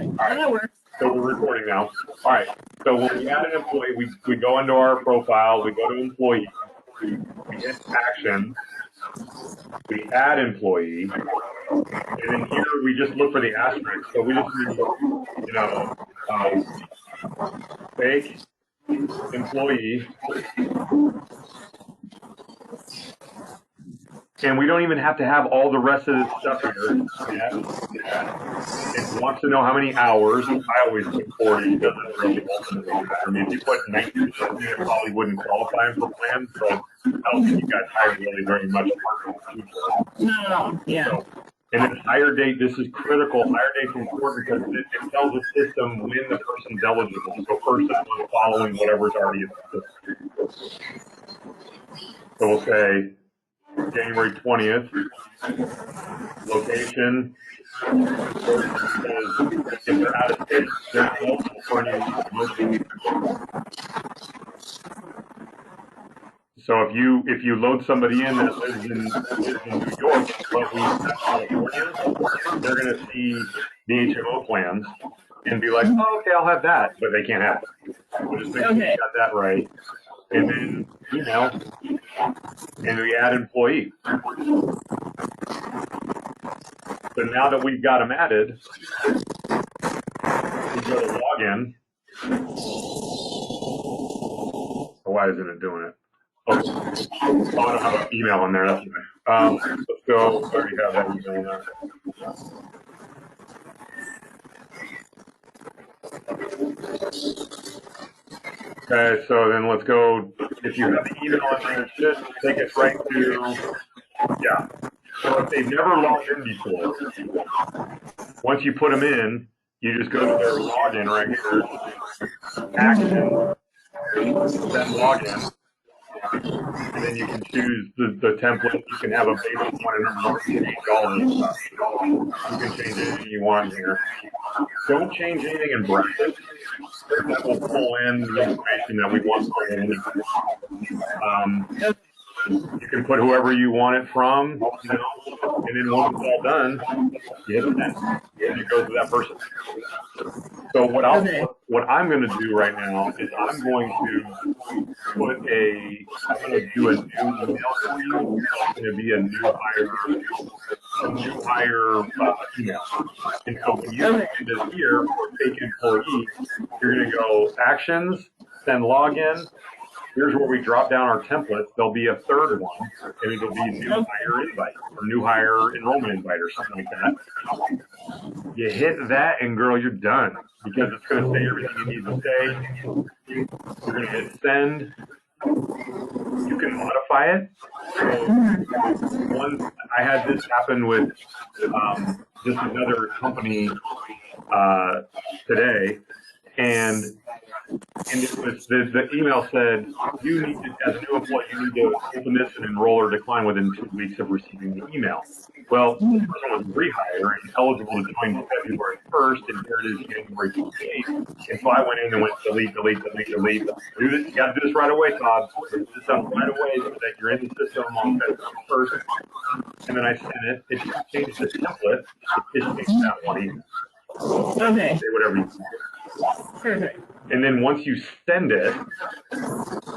right. That works. So we're recording now. All right. So when we add an employee, we go into our profile, we go to employee, we hit action, we add employee, and then here we just look for the asterisk. So we just need, fake employee. And we don't even have to have all the rest of this stuff here. It wants to know how many hours. I always put 40. It doesn't really ultimately matter. I mean, if you put 19, it probably wouldn't qualify him for plans, but I don't think you guys hire really very much. No, yeah. So, and then hire date, this is critical. Hire date's important because it tells the system when the person's eligible. So first one following whatever's already in the system. So we'll say January 20th, location, if they're out of state, they're eligible for any. So if you load somebody in that lives in New York, but we have California, they're going to see the HMO plans and be like, oh, okay, I'll have that, but they can't have it. We'll just make sure you got that right. And then email, and we add employee. So now that we've got them added, we go to login. Why isn't it doing it? Oh, I don't have an email in there. That's why. Let's go. I already have that email in there. Okay, so then let's go. If you have the email in there, it should take us right to, yeah. So if they've never logged in before, once you put them in, you just go to their login right here, action, then login, and then you can choose the template. You can have a basic one and number, change all this stuff. You can change anything you want here. Don't change anything in brackets. That will pull in the information that we want to in. You can put whoever you want it from, and then once it's all done, you hit send, and it goes to that person. So what I'm going to do right now is I'm going to do a new email for you. It's going to be a new hire email. And so when you get into here, fake employee, you're going to go actions, then login. Here's where we drop down our templates. There'll be a third one, and it'll be new hire invite or new hire enrollment invite or something like that. You hit that, and girl, you're done because it's going to say everything you need to say. You're going to hit send. You can modify it. So I had this happen with just another company today, and it was the email said, you need to, as a new employee, you need to open this and enroll or decline within 2 weeks of receiving the email. Well, this person was rehire and eligible to join February 1st, and here it is January 28th. And so I went in and went delete. Do this, you got to do this right away, Todd. Do this right away so that you're in the system on February 1st. And then I sent it. It just changed the template. It just changed that one email. Okay. Say whatever you want. Perfect. And then once you send it,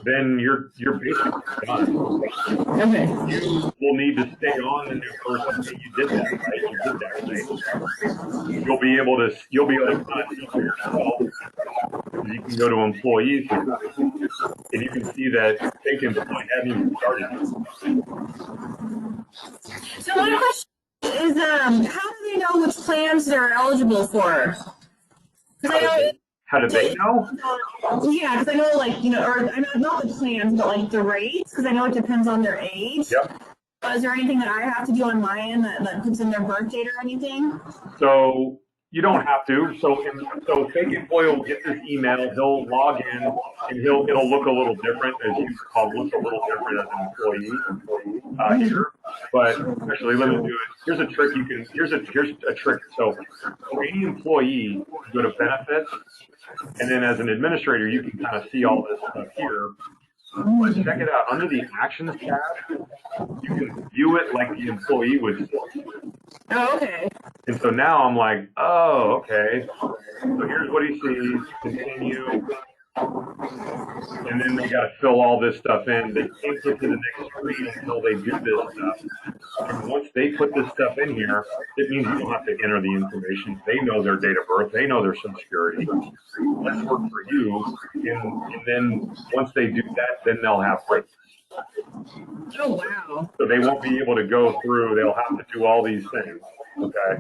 then you're basically done. Okay. You will need to stay on the new person. Hey, you did that, right? You did that, right? You'll be able to kind of see for yourself. You can go to employees, and you can see that fake employee hadn't even started. So my question is, how do they know which plans they're eligible for? How do they know? Yeah, because I know, or not the plans, but the rates, because I know it depends on their age. Yep. Is there anything that I have to do on my end that puts in their birth date or anything? So you don't have to. So fake employee will get this email. He'll log in, and it'll look a little different, as you call, look a little different as an employee here. But actually, let me do it. Here's a trick. Here's a trick. So for any employee, go to benefits, and then as an administrator, you can kind of see all this stuff here. But check it out. Under the Actions tab, you can view it like the employee would see. Oh, okay. And so now I'm like, oh, okay. So here's what he sees. Continue. And then they got to fill all this stuff in. They can't get to the next screen until they do this stuff. And once they put this stuff in here, it means you don't have to enter the information. They know their date of birth. They know their social security. Let's work for you. And then once they do that, then they'll have rates. Oh, wow. So they won't be able to go through. They'll have to do all these things. Okay.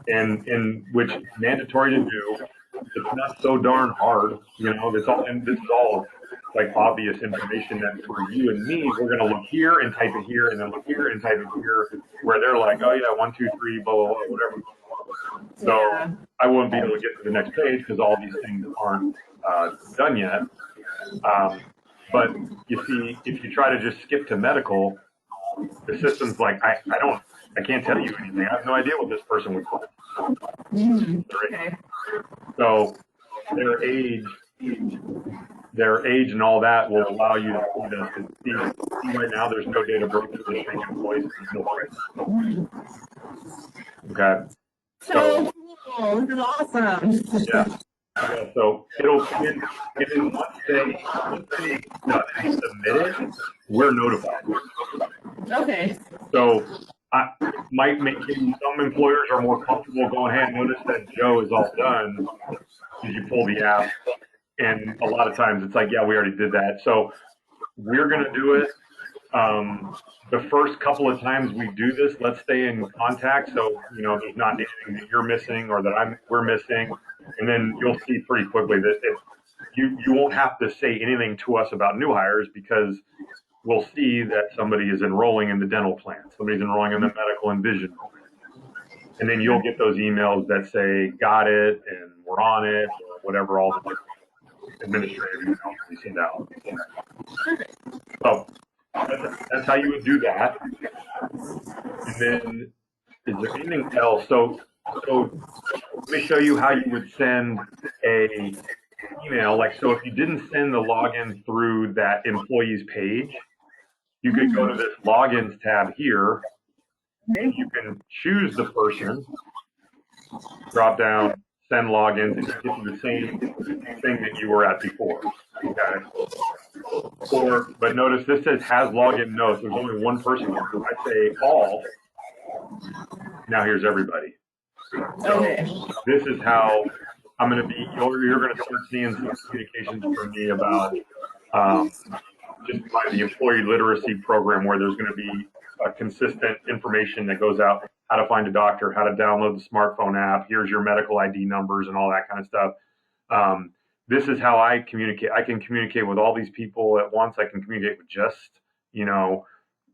And which is mandatory to do. It's not so darn hard, you know. This is all like obvious information that for you and me, we're gonna look here and type it here, and then look here and type it here. Where they're like, oh yeah, 1, 2, 3, blah blah blah, whatever. So I won't be able to get to the next page because all these things aren't done yet. But you see, if you try to just skip to medical, the system's like, I can't tell you anything. I have no idea what this person would call. Okay. So their age and all that will allow you to see right now there's no date of birth for this employees. Okay. So cool. This is awesome. Yeah. So and then once they submit it, we're notified. Okay. So I might make some employers are more comfortable going, hey, I noticed that Joe is all done. Did you pull the app? And a lot of times it's like, yeah, we already did that. So we're going to do it. The first couple of times we do this, let's stay in contact. So, you know, there's not anything that you're missing or that we're missing. And then you'll see pretty quickly that you won't have to say anything to us about new hires because we'll see that somebody is enrolling in the dental plan. Somebody's enrolling in the medical and vision plan. And then you'll get those emails that say, got it, and we're on it, or whatever, all the administrative emails we send out. So that's how you would do that. And then is there anything else? So let me show you how you would send a email. Like, so if you didn't send the login through that employee's page, you could go to this logins tab here, and you can choose the person, drop down, send logins, and get to the same thing that you were at before. Okay. But notice this says has login no, so there's only one person here. If I say all, now here's everybody. So this is how I'm going to be, you're going to start seeing some communications from me about just by the employee literacy program where there's going to be consistent information that goes out, how to find a doctor, how to download the smartphone app, here's your medical ID numbers and all that kind of stuff. This is how I communicate. I can communicate with all these people at once. I can communicate with just, you know,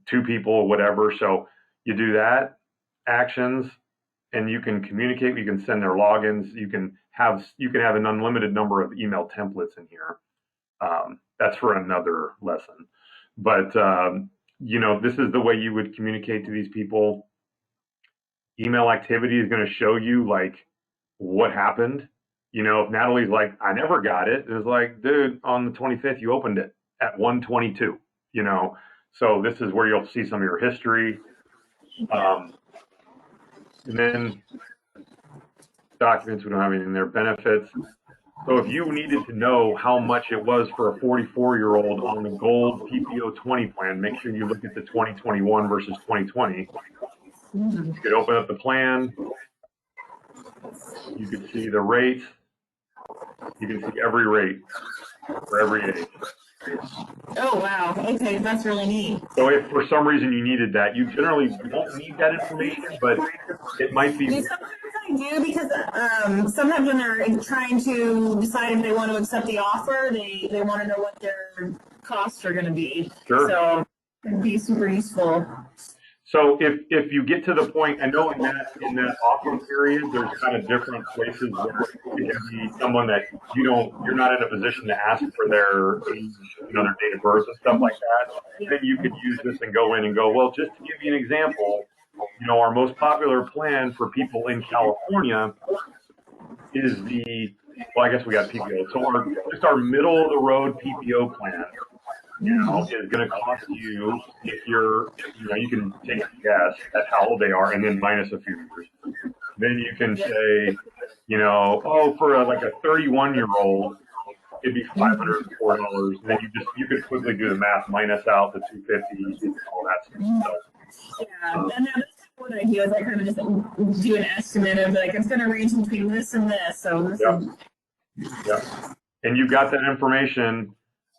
2 people or whatever. So you do that, actions, and you can communicate. You can send their logins. You can have an unlimited number of email templates in here. That's for another lesson. But, you know, this is the way you would communicate to these people. Email activity is going to show you, like, what happened. You know, if Natalie's like, I never got it, it's like, dude, on the 25th, you opened it at 1:22, you know. So this is where you'll see some of your history. And then documents, we don't have anything in there, benefits. So if you needed to know how much it was for a 44-year-old on the gold PPO 20 plan, make sure you look at the 2021 versus 2020. You could open up the plan. You could see the rates. You can see every rate for every age. Oh, wow. Okay, that's really neat. So if for some reason you needed that, you generally won't need that information, but it might be. Sometimes I do because sometimes when they're trying to decide if they want to accept the offer, they want to know what their costs are going to be. Sure. So it'd be super useful. So if you get to the point, I know in that offer period, there's kind of different places where it can be someone that you're not in a position to ask for their age, you know, their date of birth and stuff like that. Then you could use this and go in and go, well, just to give you an example, you know, our most popular plan for people in California is I guess we got PPO. So our middle of the road PPO plan you know, is going to cost you, if you're, you know, you can take a guess at how old they are and then minus a few years. Then you can say, you know, oh, for like a 31-year-old, it'd be $504. And then you could quickly do the math, minus out the 250, all that stuff. So, Yeah, and that's what I do is I kind of just do an estimate of like it's going to range between this and this. So this Yep. And you got that information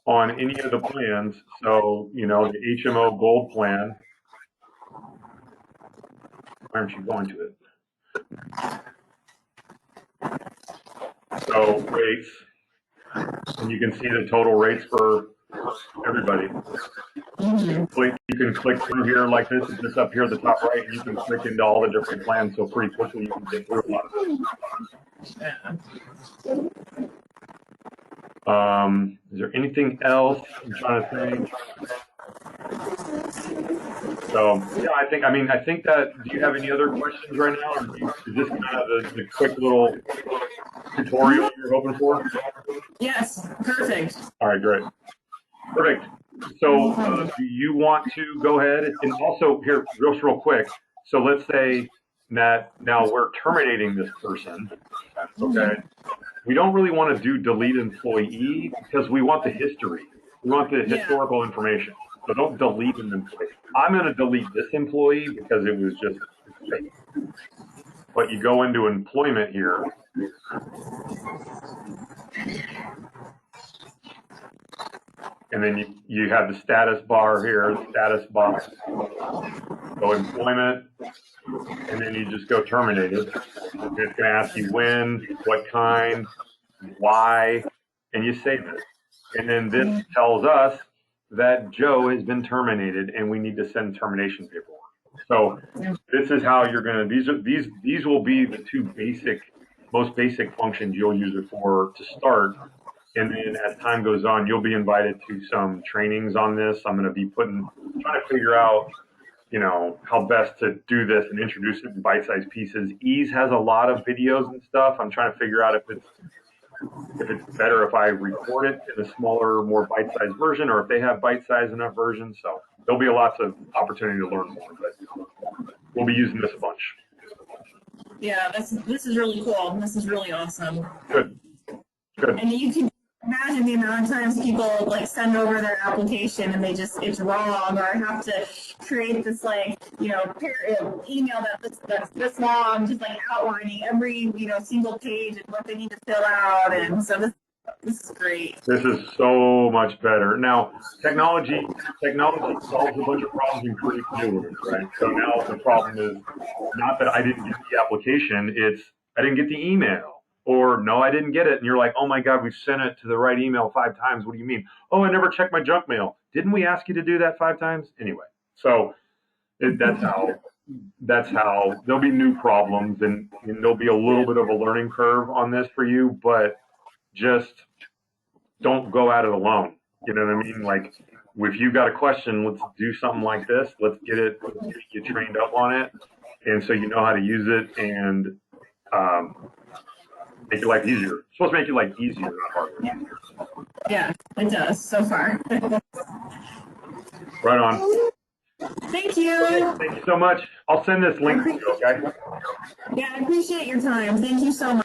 on any of the plans. So, you know, the HMO Gold plan. Why aren't you going to it? So rates, and you can see the total rates for everybody. You can click through here like this. It's just up here at the top right, and you can click into all the different plans. So pretty quickly you can get through a lot of them. Is there anything else? I'm trying to think. So yeah, I think that. Do you have any other questions right now, or is this kind of the quick little tutorial you're hoping for? Yes, perfect. All right, great, perfect. So do you want to go ahead and also here, real quick? So let's say that now we're terminating this person. Okay. We don't really want to do delete employee because we want the history. We want the historical information. So don't delete an employee. I'm going to delete this employee because it was just fake. But you go into employment here. And then you have the status bar here, status box. Go employment. And then you just go terminated. It's going to ask you when, what kind, why, and you save it. And then this tells us that Joe has been terminated and we need to send termination paperwork. So this is how you're going to, these will be the two most basic functions you'll use it for to start. And then as time goes on, you'll be invited to some trainings on this. I'm going to be trying to figure out, you know, how best to do this and introduce it in bite-sized pieces. Ease has a lot of videos and stuff. I'm trying to figure out if it's better if I record it in a smaller, more bite-sized version, or if they have bite-sized enough versions. So there'll be lots of opportunity to learn more, but we'll be using this a bunch. Yeah, this is really cool. This is really awesome. Good. And you can imagine the amount of times people like send over their application and it's wrong, or have to create this like, you know, email that's this long, just like outlining every, you know, single page and what they need to fill out. And so this is great. This is so much better. Now, technology solves a bunch of problems and creates new ones, right? So now the problem is not that I didn't get the application, it's I didn't get the email. Or, no, I didn't get it. And you're like, oh, my God, we've sent it to the right email 5 times. What do you mean? Oh, I never checked my junk mail. Didn't we ask you to do that 5 times? Anyway, so that's how there'll be new problems, and there'll be a little bit of a learning curve on this for you, but just don't go at it alone. You know what I mean? Like, if you've got a question, let's do something like this. Let's get you trained up on it. And so you know how to use it and, make your life easier. It's supposed to make your life easier, not harder. Yeah, it does so far. Right on. Thank you. Thank you so much. I'll send this link to you, okay? Yeah, I appreciate your time. Thank you so much.